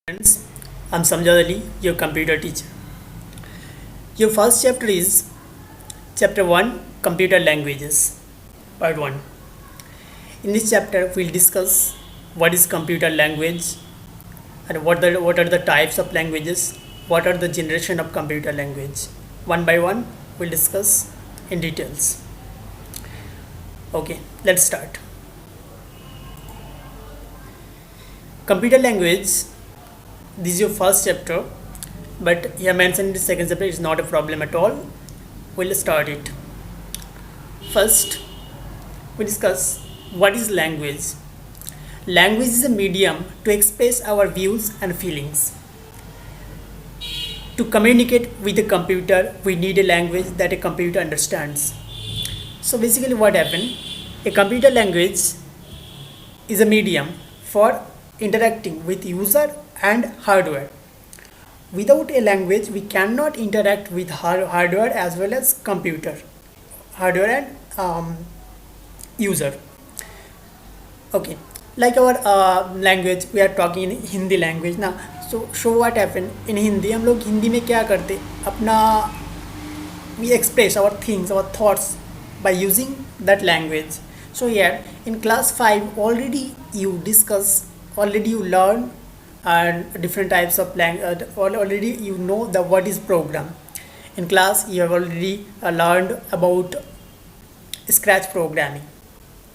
Friends, I'm Samjad Ali, your computer teacher. Your first chapter is chapter 1 Computer Languages, part 1. In this chapter, we'll discuss what is computer language and what are the types of languages, what are the generation of computer language. One by one, we'll discuss in details. Okay, let's start. Computer language, this is your first chapter, but here mentioned in the second chapter is not a problem at all. We'll start it. First, we discuss what is language. Language is a medium to express our views and feelings. To communicate with a computer, we need a language that a computer understands. So basically what happened, a computer language is a medium for interacting with user and hardware. Without a language, we cannot interact with hardware as well as computer, hardware and user. Okay, like our language, we are talking in Hindi language ना. So what happened in Hindi, हम लोग हिंदी में क्या करते अपना we express our things, our thoughts by using that language. So here in class 5 already you learn and different types of language. Already you know the what is program. In class you have already learned about scratch programming.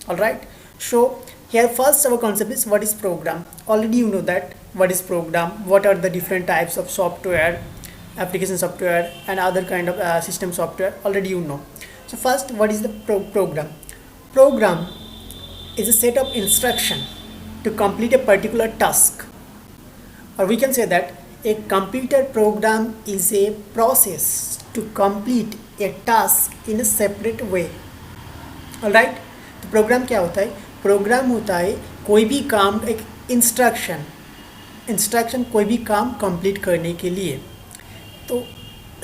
All right, so here first our concept is what is program. Already you know that what is program, what are the different types of software, application software and other kind of system software. Already you know. So first, what is the program? Program is a set of instruction to complete a particular task, or we can say that a computer program is a process to complete a task in a separate way. Alright, तो programme क्या होता है? Programme होता है कोई भी काम, एक इंस्ट्रक्शन कोई भी काम कंप्लीट करने के लिए. तो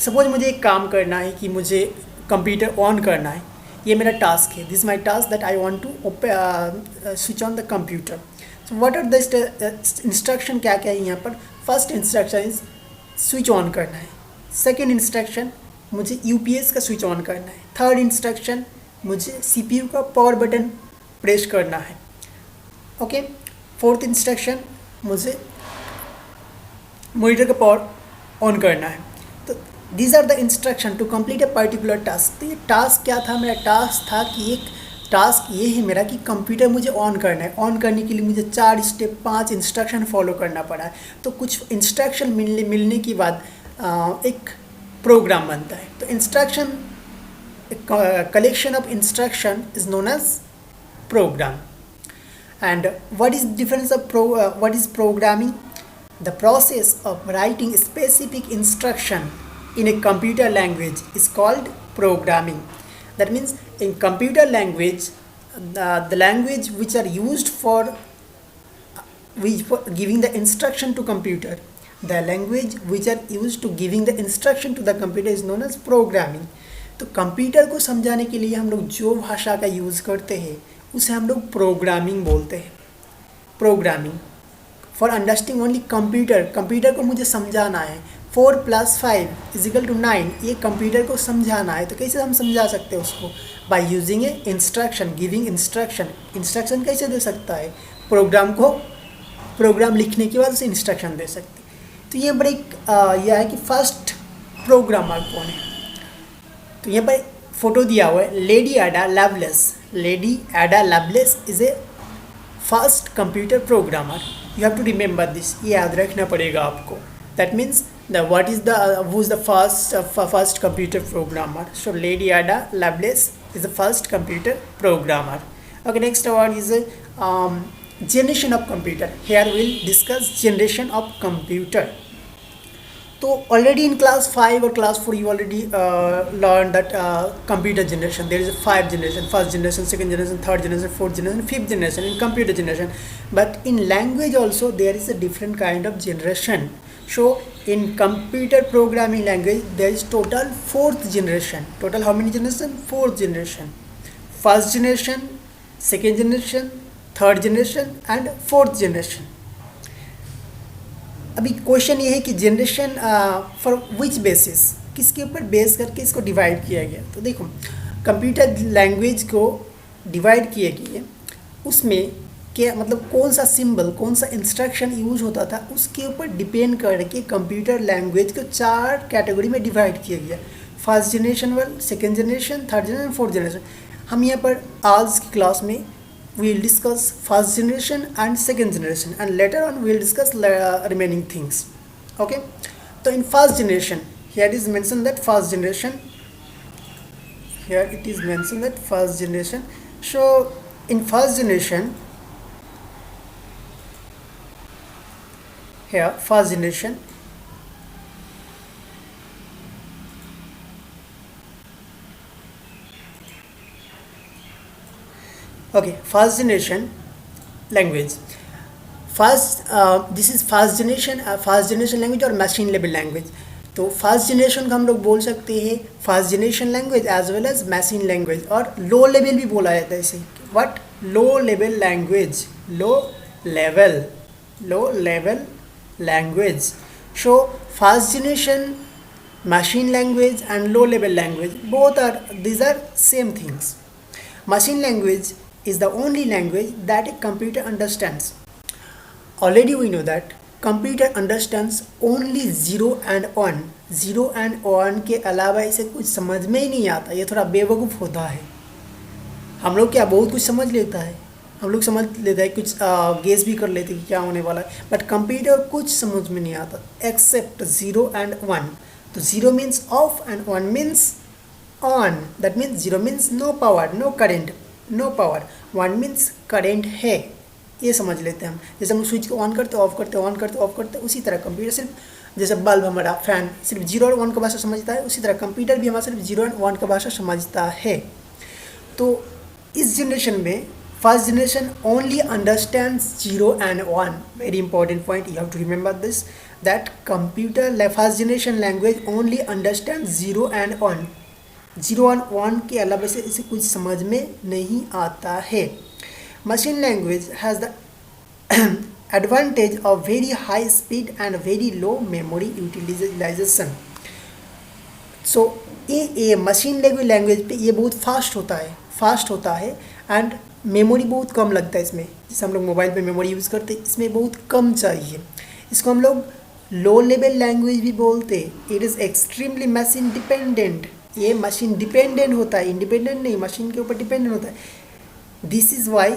सपोज मुझे एक काम करना है कि मुझे कंप्यूटर ऑन करना है, ये मेरा टास्क है. This my task that I want to switch on the computer. So what are the instruction, क्या क्या है यहाँ पर? First instruction is switch on करना है. सेकेंड इंस्ट्रक्शन मुझे यूपीएस का स्विच ऑन करना है. थर्ड इंस्ट्रक्शन मुझे सीपीयू का पावर बटन प्रेस करना है. ओके, फोर्थ इंस्ट्रक्शन मुझे मॉनिटर का पावर ऑन करना है. तो these are the instruction to complete a particular task. तो ये टास्क क्या था? मेरा टास्क था कि एक टास्क ये है मेरा कि कंप्यूटर मुझे ऑन करना है. ऑन करने के लिए मुझे 4 स्टेप 5 इंस्ट्रक्शन फॉलो करना पड़ा है. तो कुछ इंस्ट्रक्शन मिलने के बाद एक प्रोग्राम बनता है. तो instruction, collection of instruction is known as program. And what is difference of what is programming? The process of writing specific instruction in a computer language is called programming. That means in computer language, the language which are used for giving the instruction to computer, the language which are used to giving the instruction to the computer is known as programming. तो computer को समझाने के लिए हम लोग जो भाषा का यूज़ करते हैं उसे हम लोग प्रोग्रामिंग बोलते हैं. Programming for understanding only computer को मुझे समझाना है. 4 + 5 = 9, ये कंप्यूटर को समझाना है. तो कैसे हम समझा सकते हैं उसको? By using A instruction, giving instruction कैसे दे सकता है? प्रोग्राम लिखने के बाद उसे इंस्ट्रक्शन दे सकते. तो ये बड़ा यह है कि फर्स्ट प्रोग्रामर कौन है. तो यहाँ पर फोटो दिया हुआ है, lady Ada Lovelace is a first computer programmer. You have to remember this, ये याद रखना पड़ेगा आपको. That means who is the first computer programmer. So Lady Ada Lovelace is the first computer programmer. Okay, next one is generation of computer. Here we'll discuss generation of computer. तो already in class 5 और class 4 you already learn that computer generation. There is 5 generation, first generation, second generation, third generation, fourth generation, fifth generation in computer generation. But in language also there is a different kind of generation. So in computer programming language there is total 4th generation. Total how many generation? 4th generation. First generation, second generation, third generation and fourth generation. अभी question ये है कि generation for which basis, किसके ऊपर base करके इसको divide किया गया। तो देखो कंप्यूटर लैंग्वेज को डिवाइड किए गए, उसमें क्या मतलब कौन सा सिंबल कौन सा इंस्ट्रक्शन यूज होता था उसके ऊपर डिपेंड करके कंप्यूटर लैंग्वेज को 4 कैटेगरी में डिवाइड किया गया। First generation one, second generation, third generation, fourth generation. हम यहाँ पर आज की क्लास में we'll discuss first generation and second generation, and later on we'll discuss remaining things. Okay, so in first generation, here it is mentioned that first generation, here it is mentioned that first generation. So in first generation, here first generation, okay, first generation language, this is first generation language और machine level language. तो first generation का हम लोग बोल सकते हैं first generation language as well as machine language, और low level भी बोला जाता है इसे। What? Low level language, low level language. So first generation machine language and low level language, these are same things. Machine language is the only language that a computer understands. Already we know that computer understands only 0 and 1. 0 and 1 के अलावा इसे कुछ समझ में ही नहीं आता। ये थोड़ा बेवकूफ़ होता है। हम लोग क्या बहुत कुछ समझ लेता है, हम लोग समझ लेता है, कुछ गेस भी कर लेते हैं कि क्या होने वाला है, बट कंप्यूटर कुछ समझ में नहीं आता एक्सेप्ट 0 and 1. तो 0 means off and 1 means on. That means 0 means no power, no current, no power. 1 means current है, ये समझ लेते हैं हम। जैसे हम स्विच को ऑन करते ऑफ करते ऑन करते ऑफ करते, उसी तरह कंप्यूटर सिर्फ जैसे बल्ब हमारा फैन सिर्फ 0 और 1 का भाषा समझता है, उसी तरह कंप्यूटर भी हमारा सिर्फ 0 और 1 का भाषा समझता है। तो इस जनरेशन में first generation only understands 0 and 1. Very important point, you have to remember this, that computer first generation language only understand 0 and 1. 0 and 1 के अलावा से इसे कुछ समझ में नहीं आता है। Machine language has the advantage of very high speed and very low memory utilization. So ये मशीन लैंग्वेज पे ये बहुत फास्ट होता है एंड मेमोरी बहुत कम लगता है इसमें। जैसे हम लोग मोबाइल पे मेमोरी यूज़ करते हैं, इसमें बहुत कम चाहिए। इसको हम लोग लो लेवल लैंग्वेज भी बोलते हैं। It is extremely machine dependent, ये मशीन डिपेंडेंट होता है, इंडिपेंडेंट नहीं, मशीन के ऊपर डिपेंडेंट होता है। This is why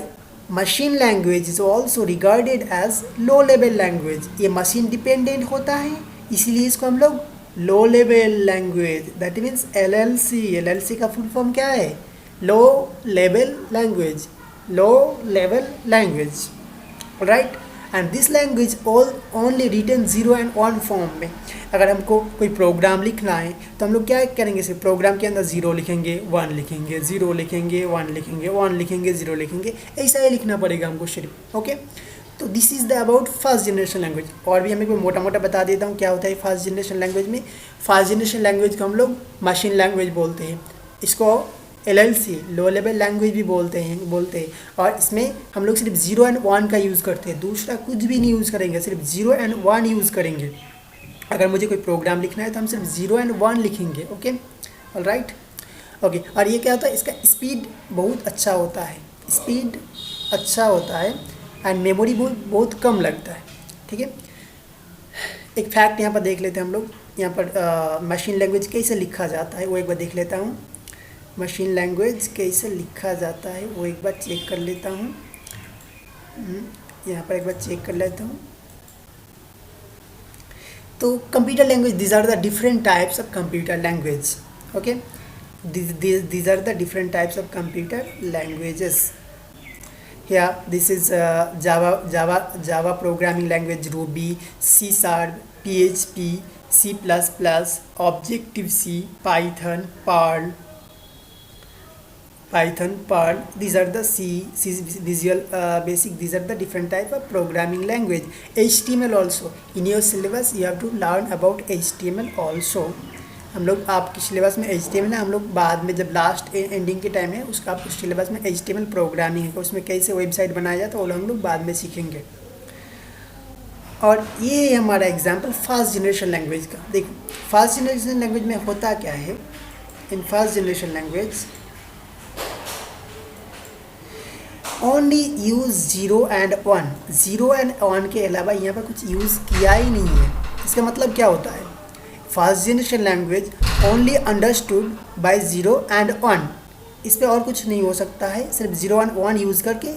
machine language is also regarded as low level language. ये मशीन डिपेंडेंट होता है, इसीलिए इसको हम लोग low level language, that means LLC का फुल फॉर्म क्या है? Low level language, low level language, right. And this language only written 0 and 1 form में। अगर हमको कोई प्रोग्राम लिखना है तो हम लोग क्या करेंगे? सिर्फ प्रोग्राम के अंदर 0 लिखेंगे, 1 लिखेंगे, 0 लिखेंगे, 1 लिखेंगे, 1 लिखेंगे, 0 लिखेंगे, ऐसा ही लिखना पड़ेगा हमको सिर्फ। ओके, तो this is the about first generation language. और भी हमें मोटा मोटा बता देता हूँ क्या होता है फर्स्ट जनरेशन लैंग्वेज में। फर्स्ट जनरेशन लैंग्वेज को हम लोग मशीन लैंग्वेज बोलते हैं, इसको LLC लो लेवल लैंग्वेज भी बोलते हैं। और इसमें हम लोग सिर्फ 0 and 1 का यूज़ करते हैं, दूसरा कुछ भी नहीं यूज़ करेंगे, सिर्फ 0 and 1 यूज़ करेंगे। अगर मुझे कोई प्रोग्राम लिखना है तो हम सिर्फ 0 and 1 लिखेंगे। Okay, alright, okay. और ये क्या होता है, इसका स्पीड बहुत अच्छा होता है, एंड मेमोरी बहुत कम लगता है। ठीक है, एक फैक्ट यहाँ पर देख लेते हैं हम लोग। यहाँ पर मशीन लैंग्वेज कैसे लिखा जाता है वो एक बार देख लेता हूँ। मशीन लैंग्वेज कैसे लिखा जाता है वो एक बार चेक कर लेता हूँ। यहाँ पर एक बार चेक कर लेता हूँ। तो computer language, these are the different types of computer language. Okay, these are the different types of computer languages. Here this is Java programming language, Ruby, C#, PHP, C++, Objective-C, Python, Perl. These are the Visual Basic. These are the different type of programming language. HTML also in your syllabus you have to learn about HTML also. हम लोग आपके syllabus में HTML है, हम लोग बाद में जब लास्ट एंडिंग के टाइम है उसका आपके सिलेबस में HTML प्रोग्रामिंग है, उसमें कैसे वेबसाइट बनाया जाता है वो हम लोग बाद में सीखेंगे। और ये है हमारा एग्जाम्पल फास्ट जनरेशन लैंग्वेज का। देखो फास्ट जनरेशन लैंग्वेज में होता क्या है, इन first generation language only use 0 and 1, 0 and 1 के अलावा यहाँ पर कुछ यूज़ किया ही नहीं है। इसका मतलब क्या होता है, fast generation language only understood by 0 and 1, इस पर और कुछ नहीं हो सकता है, सिर्फ 0 and 1 यूज़ करके।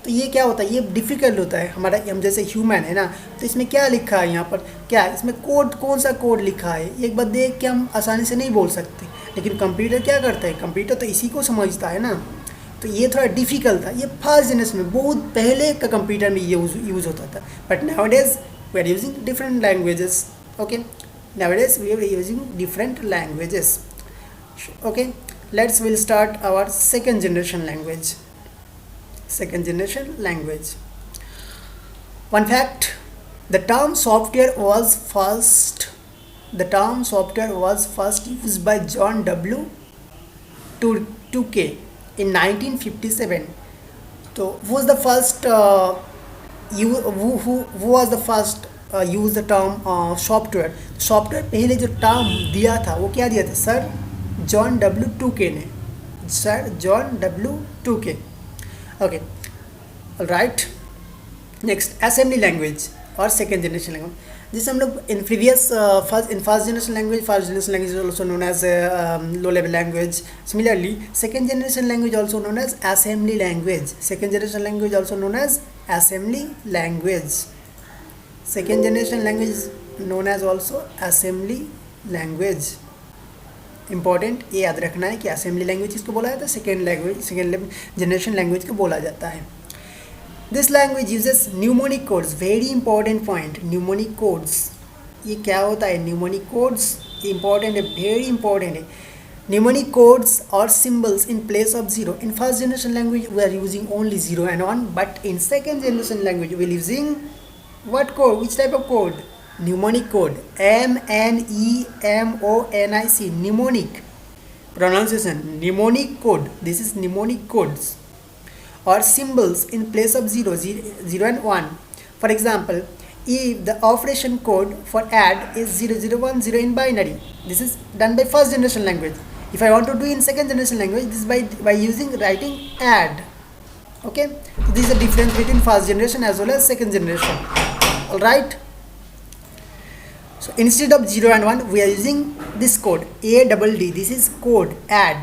तो ये क्या होता है, ये डिफ़िकल्ट होता है हमारा, हम जैसे ह्यूमन है ना, तो इसमें क्या लिखा है यहाँ पर, क्या इसमें कोड, कौन सा कोड लिखा है, एक बार देख के हम आसानी से नहीं बोल सकते। लेकिन कंप्यूटर क्या करता है, कंप्यूटर तो इसी को समझता है ना, तो ये थोड़ा डिफ़िकल्ट था। ये फास्ट जनरेशन में बहुत पहले का कंप्यूटर में ये यूज़ होता था, but nowadays we are using different languages. Okay, nowadays we are using different languages. Okay, let's will start our second generation language. Second generation language. One fact, the term software was first used by John W. Tukey in 1957. So who was the first who was the first use the term software? Software पहले जो term दिया था वो क्या दिया था sir, John W Tukey ने, sir John W Tukey. Okay, right. Next assembly language और सेकेंड जनरेशन लैंग्वेज, जिसे हम लोग in previous first generation language also known as low level language. Similarly second generation language also known as assembly language. Second generation language also known as assembly language. Second generation language known as also assembly language. Important ये याद रखना है कि assembly language किसको बोला जाता है, second generation language को बोला जाता है। This language uses mnemonic codes, very important point, mnemonic codes. ये क्या होता है, न्यूमोनिक कोड्स इंपॉर्टेंट है, वेरी इंपॉर्टेंट है। न्यूमोनिक कोड्स और symbols in place of 0। In first generation language we are using only 0 and 1, but in second generation language we are using what code, which type of code, mnemonic code, mnemonic, mnemonic pronunciation, mnemonic code, this is mnemonic codes, or symbols in place of 0 and 1. For example, if the operation code for add is 0010 in binary, this is done by first generation language. If I want to do in second generation language, this is by using writing add. Okay, so this is the difference between first generation as well as second generation. All right, so instead of 0 and 1 we are using this code ADD. This is code add.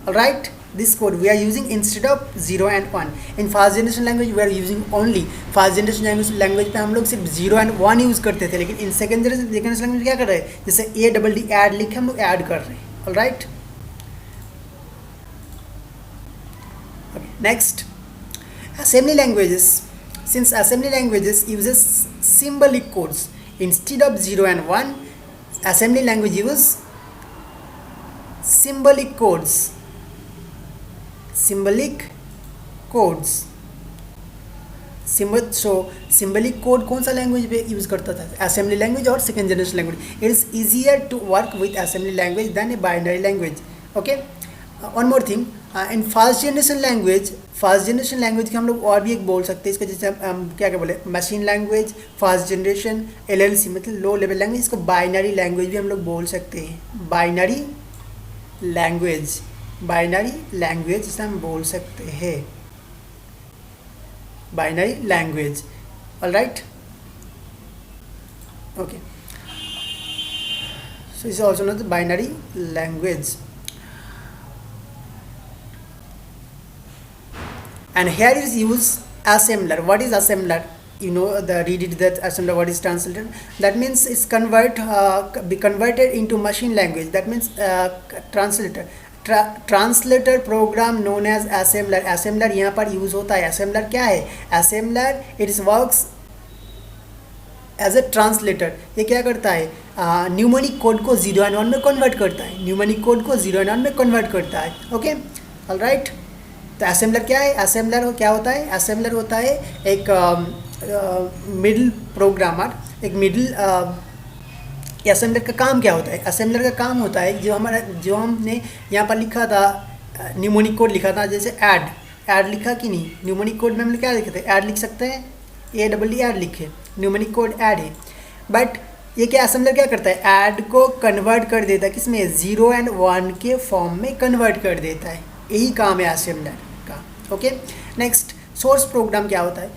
All right, this code we are using instead of 0 and 1. in fast generation language we are using only fast generation language पे हम लोग सिर्फ 0 and 1 use करते थे, लेकिन in second generation language क्या कर रहे हैं, जैसे ADD add लिखे हम लोग add कर रहे हैं। All right, okay, next assembly languages. Since assembly languages uses symbolic codes instead of 0 and 1, assembly language uses symbolic codes. Symbolic codes. So symbolic code कौन सा लैंग्वेज पे यूज़ करता था, assembly language और second generation language. It is easier to work with assembly language than a binary language. Okay, one more thing, in fast generation language के हम लोग और भी एक बोल सकते हैं इसको, जैसे हम क्या बोले, machine language, fast generation, LLC मतलब लो लेवल लैंग्वेज, इसको बाइनरी लैंग्वेज भी हम लोग बोल सकते हैं। बाइनरी लैंग्वेज जिसे हम बोल सकते हैं, binary language. Alright, okay, so is also known as binary language. And here is use assembler. What is assembler? You know, read it, that assembler, what is translator? That means it's be converted into machine language. That means translator. Translator program known as assembler. Assembler यहाँ पर use होता है। assembler क्या है, assembler it works as a translator. ये क्या करता है, न्यूमोनिक कोड को 0 and 1 में कन्वर्ट करता है, न्यूमोनिक कोड को 0 and 1 में कन्वर्ट करता है। Okay, all right. तो असेंबलर क्या है, असेंबलर क्या होता है, असेंबलर होता है एक मिडिल प्रोग्रामर, एक मिडिल। असेंबलर का काम क्या होता है, असेंबलर का काम होता है जो हमने यहाँ पर लिखा था, न्यूमोनिक कोड लिखा था, जैसे ऐड लिखा कि नहीं, न्यूमोनिक कोड में हम क्या लिखे थे, ऐड लिख सकते हैं, ADD ऐड लिखे। न्यूमेरिक कोड ऐड है, बट ये क्या असेंबलर क्या करता है, ऐड को कन्वर्ट कर देता है किसमें, 0 एंड 1 के फॉर्म में कन्वर्ट कर देता है, यही काम है असेंबलर का। ओके, नेक्स्ट सोर्स प्रोग्राम क्या होता है,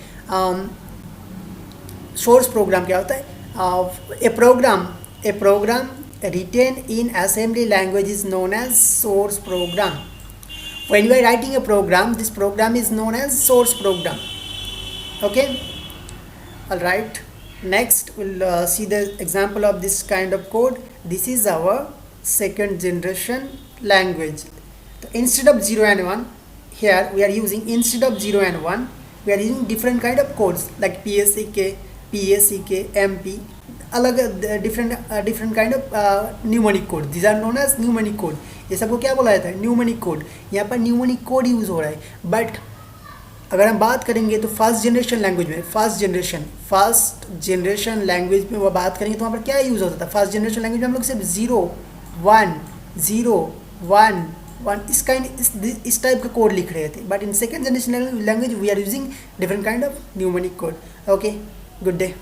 सोर्स प्रोग्राम क्या होता है, ए programme written in assembly language is known as source program. When you are writing a program, this program is known as source program. Okay, all right, next we'll see the example of this kind of code. This is our second generation language. So instead of 0 and 1, here we are using, instead of 0 and 1 we are using different kind of codes like PSEK, MP, अलग different kind of numeric code, these are known as numeric code. ये सबको क्या बोला जाता है, numeric code. यहाँ पर numeric code use हो रहा है, बट अगर हम बात करेंगे तो फर्स्ट जनरेशन लैंग्वेज में, फर्स्ट जनरेशन लैंग्वेज में वो बात करेंगे तो वहाँ पर क्या यूज़ होता था, फर्स्ट जनरेशन लैंग्वेज में हम लोग सिर्फ 0 1 0 1 1 इस टाइप का कोड लिख रहे थे, but in second generation language we are using different kind of numeric code. Okay, good day.